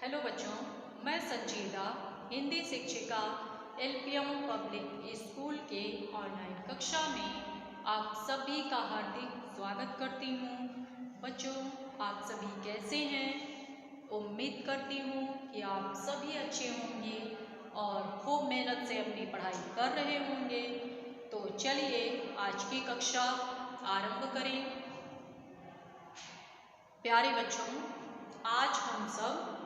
Hello बच्चों, मैं संजीदा हिंदी शिक्षिका एलपीएम पब्लिक स्कूल के ऑनलाइन कक्षा में आप सभी का हार्दिक स्वागत करती हूँ। बच्चों, आप सभी कैसे हैं? उम्मीद करती हूँ कि आप सभी अच्छे होंगे और खूब मेहनत से अपनी पढ़ाई कर रहे होंगे। तो चलिए आज की कक्षा आरंभ करें। प्यारे बच्चों, आज हम सब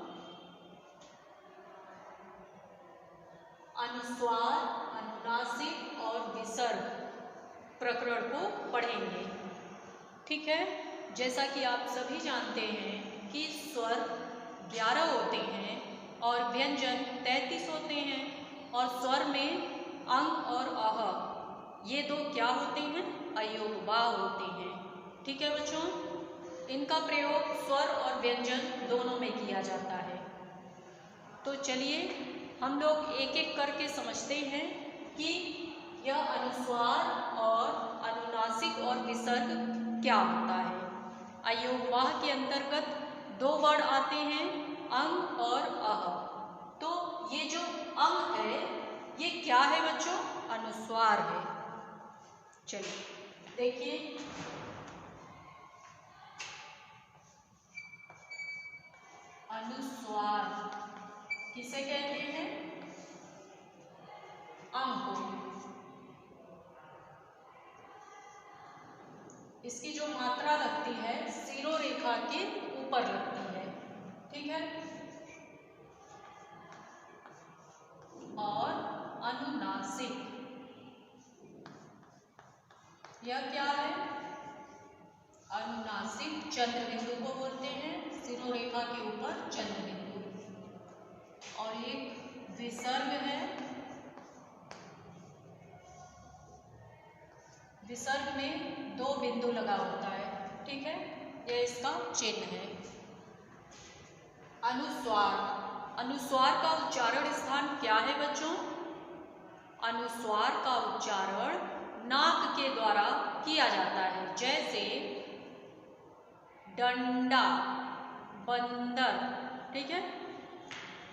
अनुस्वार, अनुनासिक और विसर्ग प्रकरण को पढ़ेंगे। ठीक है, जैसा कि आप सभी जानते हैं कि स्वर 11 होते हैं और व्यंजन 33 होते हैं और स्वर में अंग और आह ये दो क्या होते हैं? अयोगवाह होते हैं। ठीक है बच्चों, इनका प्रयोग स्वर और व्यंजन दोनों में किया जाता है। तो चलिए हम लोग एक एक करके समझते हैं कि यह अनुस्वार और अनुनासिक और विसर्ग क्या होता है। अयोगवाह के अंतर्गत दो वर्ण आते हैं, अंग और आह। तो ये जो अंग है ये क्या है बच्चों? अनुस्वार है। चलिए देखिए, अनुस्वार किसे कहते हैं? अंग को। इसकी जो मात्रा लगती है शिरोरेखा के ऊपर लगती है। ठीक है। और अनुनासिक यह क्या है? अनुनासिक चंद्र बिंदु को बोलते हैं, शिरोरेखा के ऊपर चंद्र बिंदु। और एक विसर्ग है। विसर्ग में दो बिंदु लगा होता है। ठीक है, यह इसका चिन्ह है। अनुस्वार, अनुस्वार का उच्चारण स्थान क्या है बच्चों? अनुस्वार का उच्चारण नाक के द्वारा किया जाता है। जैसे डंडा, बंदर। ठीक है,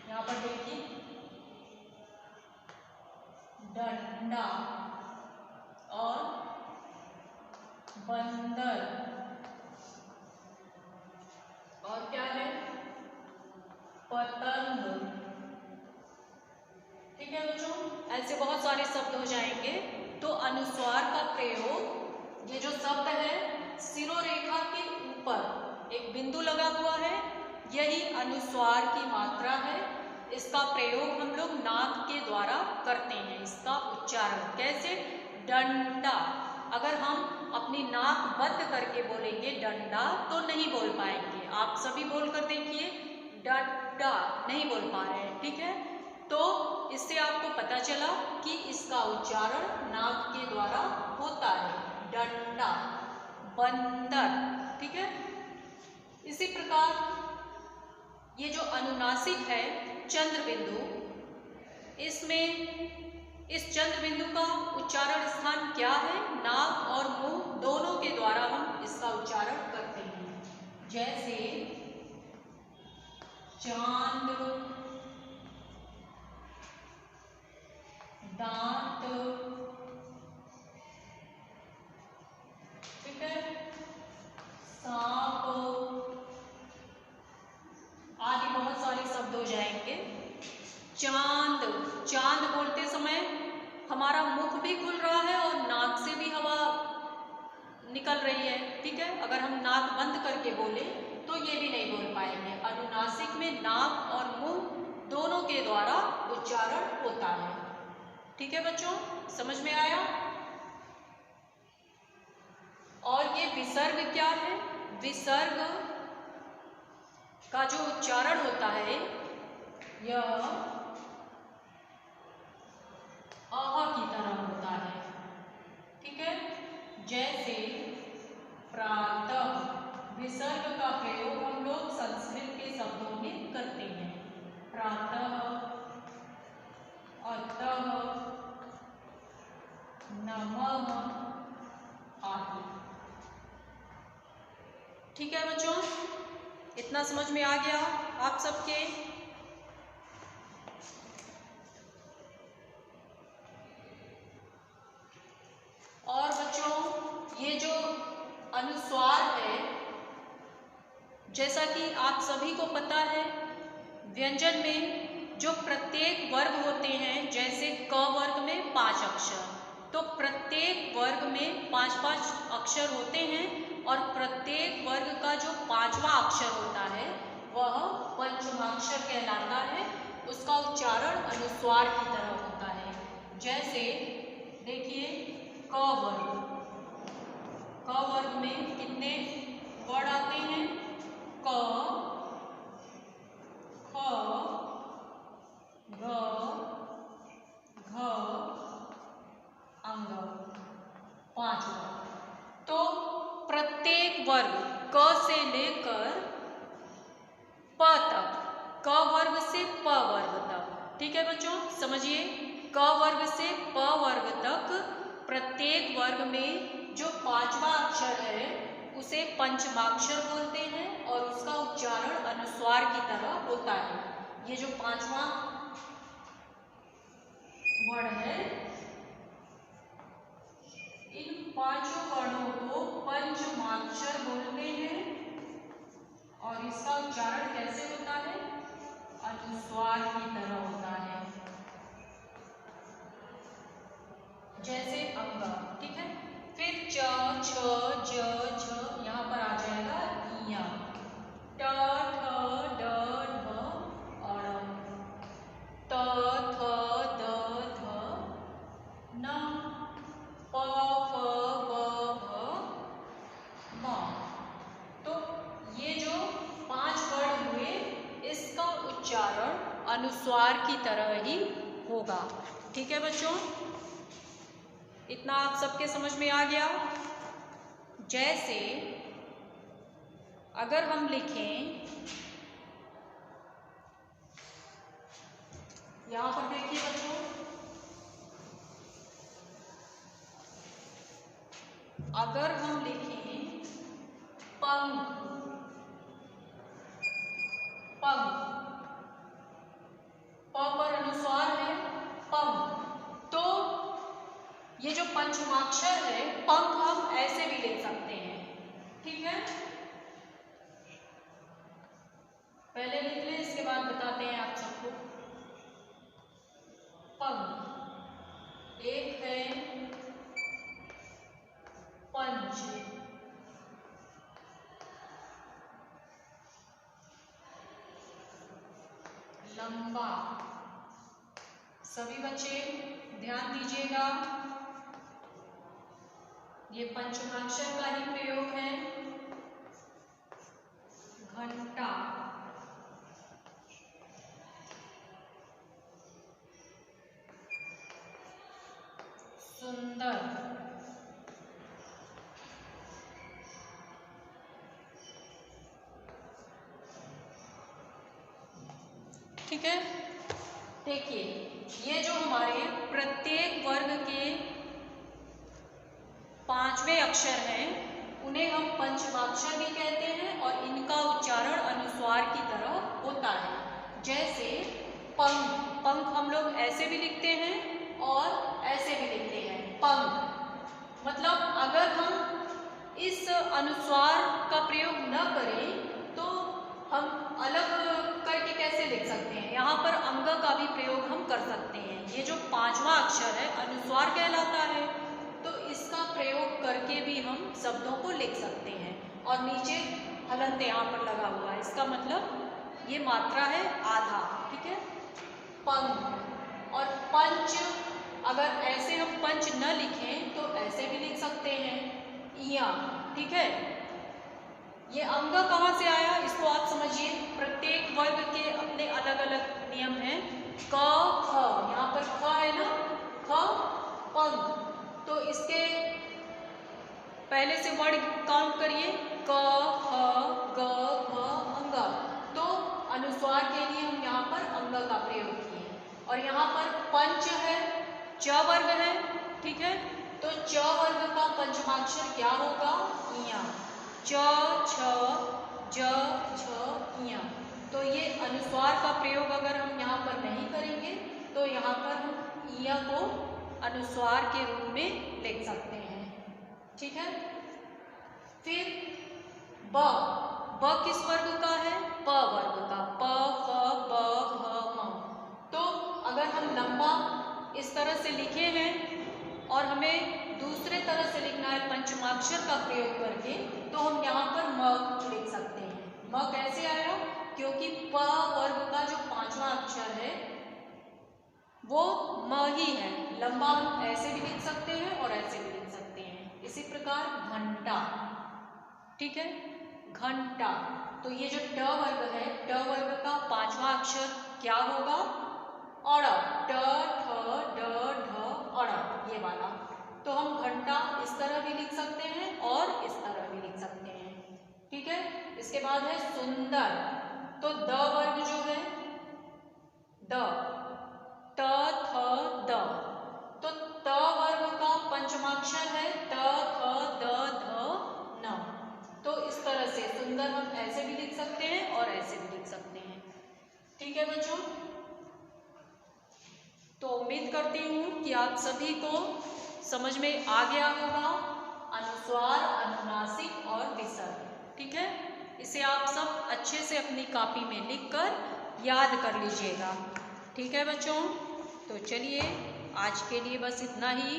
यहां पर देखिए, डंडा और बंदर। और क्या है? पतंग। ठीक है बच्चों, ऐसे बहुत सारे शब्द हो जाएंगे। तो अनुस्वार का प्रयोग, ये जो शब्द है शिरोरेखा के ऊपर एक बिंदु लगा हुआ है, यही अनुस्वार की मात्रा है। इसका प्रयोग हम लोग नाक के द्वारा करते हैं। इसका उच्चारण कैसे? डंडा। अगर हम अपनी नाक बंद करके बोलेंगे डंडा तो नहीं बोल पाएंगे। आप सभी बोलकर देखिए, डंडा नहीं बोल पा रहे हैं। ठीक है, तो इससे आपको पता चला कि इसका उच्चारण नाक के द्वारा होता है। डंडा, बंदर। ठीक है, इसी प्रकार ये जो अनुनासिक है चंद्र बिंदु, इसमें इस चंद्र बिंदु का उच्चारण स्थान क्या है? नाक और मुंह दोनों के द्वारा हम इसका उच्चारण करते हैं। जैसे चांद, दांत। ठीक है, सांप आदि बहुत सारे शब्द हो जाएंगे। चांद, चांद बोलते समय हमारा मुख भी खुल रहा है और नाक से भी हवा निकल रही है। ठीक है, अगर हम नाक बंद करके बोले तो ये भी नहीं बोल पाएंगे। अनुनासिक में नाक और मुंह दोनों के द्वारा उच्चारण होता है। ठीक है बच्चों, समझ में आया? और ये विसर्ग क्या है? विसर्ग का जो उच्चारण होता है यह आहा की तरह होता है। ठीक है, जैसे प्रातः। विसर्ग का प्रयोग हम लोग संस्कृत के शब्दों में करते हैं। प्रातः, अतः, नमः आदि। ठीक है बच्चों, इतना समझ में आ गया आप सबके? अनुस्वार है, जैसा कि आप सभी को पता है व्यंजन में जो प्रत्येक वर्ग होते हैं, जैसे क वर्ग में 5 अक्षर, तो प्रत्येक वर्ग में 5-5 अक्षर होते हैं और प्रत्येक वर्ग का जो 5वां अक्षर होता है वह पंचमाक्षर कहलाता है। उसका उच्चारण अनुस्वार की तरह होता है। जैसे देखिए क वर्ग में कितने वर्ड आते हैं? क, ख, ग, घ, अंग, 5 वर्ग। तो प्रत्येक वर्ग क से लेकर प तक, क वर्ग से प वर्ग तक, ठीक है बच्चों, समझिए क वर्ग से प वर्ग तक प्रत्येक वर्ग में जो 5वां अक्षर है उसे पंचमाक्षर बोलते हैं और उसका उच्चारण अनुस्वार की तरह होता है। ये जो 5वां वर्ण है, इन 5 वर्णों को पंचमाक्षर बोलते हैं और इसका उच्चारण कैसे होता है? अनुस्वार की तरह होता है। जैसे अंग, ठीक है। फिर च, छ, ज, झ यहाँ पर आ जाएगा इया, ट, ठ, ड, ढ और त, थ, द, ध, न, प, फ, ब, भ, म। तो ये जो 5 वर्ड हुए, इसका उच्चारण अनुस्वार की तरह ही होगा। ठीक है बच्चों, इतना आप सबके समझ में आ गया। जैसे अगर हम लिखें, यहां पर देखिए बच्चों, अगर हम लिखें पंख, पंख, प पर अनुस्वार है पंख, तो ये जो पंचमाक्षर है पंख हम ऐसे भी लिख सकते हैं। ठीक है, पहले लिख लें, इसके बाद बताते हैं आप सबको। पंख, एक है पंच, लंबा। सभी बच्चे ध्यान दीजिएगा, ये पंचमाक्षर का ही प्रयोग है। घंटा, सुंदर, ठीक है। देखिए ये जो हमारे प्रत्येक वर्ग के 5वें अक्षर हैं उन्हें हम पंचमाक्षर भी कहते हैं और इनका उच्चारण अनुस्वार की तरह होता है। जैसे पंख, पंख हम लोग ऐसे भी लिखते हैं और ऐसे भी लिखते हैं पंख। मतलब अगर हम इस अनुस्वार का प्रयोग न करें तो हम अलग करके कैसे लिख सकते हैं? यहाँ पर अंग का भी प्रयोग हम कर सकते हैं। ये जो 5वां अक्षर है अनुस्वार कहलाता है, तो इसका प्रयोग करके भी हम शब्दों को लिख सकते हैं। और नीचे हलंत यहाँ पर लगा हुआ है, इसका मतलब ये मात्रा है आधा। ठीक है, पंख। और पंच, अगर ऐसे हम पंच न लिखें तो ऐसे भी लिख सकते हैं, इया। ठीक है, ये अंग कहाँ से आया इसको आप समझिए। प्रत्येक वर्ग के अपने अलग अलग नियम हैं। क, ख, यहाँ पर ख है ना, ख पंख, तो इसके पहले से वर्ड काउंट करिए, क, ख, ग, घ, अंग। तो अनुस्वार के लिए हम यहाँ पर अंग का प्रयोग किए। और यहाँ पर पंच है, च वर्ग है। ठीक है, तो च वर्ग का पंचमाक्षर क्या होगा? इया, च, छ, ज, छ, इया। तो ये अनुस्वार का प्रयोग अगर हम यहाँ पर नहीं करेंगे तो यहाँ पर हम इया को अनुस्वार के रूप में लिख सकते हैं। ठीक है, फिर ब, ब किस वर्ग का है? प वर्ग का। प, फ, ब, भ, म। तो अगर हम लंबा इस तरह से लिखे हैं और हमें दूसरे तरह से लिखना है पंचमाक्षर का प्रयोग करके, तो हम यहाँ पर म लिख सकते हैं। म कैसे आया? क्योंकि प वर्ग का जो पांचवा अक्षर है वो म ही है। लंबा हम ऐसे भी लिख सकते हैं और ऐसे भी लिख सकते हैं। इसी प्रकार घंटा, ठीक है, घंटा। तो ये जो ट वर्ग है, ट वर्ग का पांचवा अक्षर क्या होगा? अड़, ट, ठ, ड, ढ, अड़, ये वाला। तो हम घंटा इस तरह भी लिख सकते हैं और इस तरह भी लिख सकते हैं, ठीक है। इसके बाद है सुंदर। तो द वर्ग जो है, द, ट, थ, द। तो त वर्ग का पंचमाक्षर है त, थ, द, ध, न। तो इस तरह से सुंदर हम ऐसे भी लिख सकते हैं और ऐसे भी लिख सकते हैं, ठीक है बच्चों। तो उम्मीद करती हूँ कि आप सभी को समझ में आ गया होगा अनुस्वार, अनुनासिक और विसर्ग, ठीक है। इसे आप सब अच्छे से अपनी कॉपी में लिखकर याद कर लीजिएगा, ठीक है बच्चों। तो चलिए आज के लिए बस इतना ही।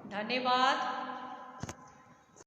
धन्यवाद।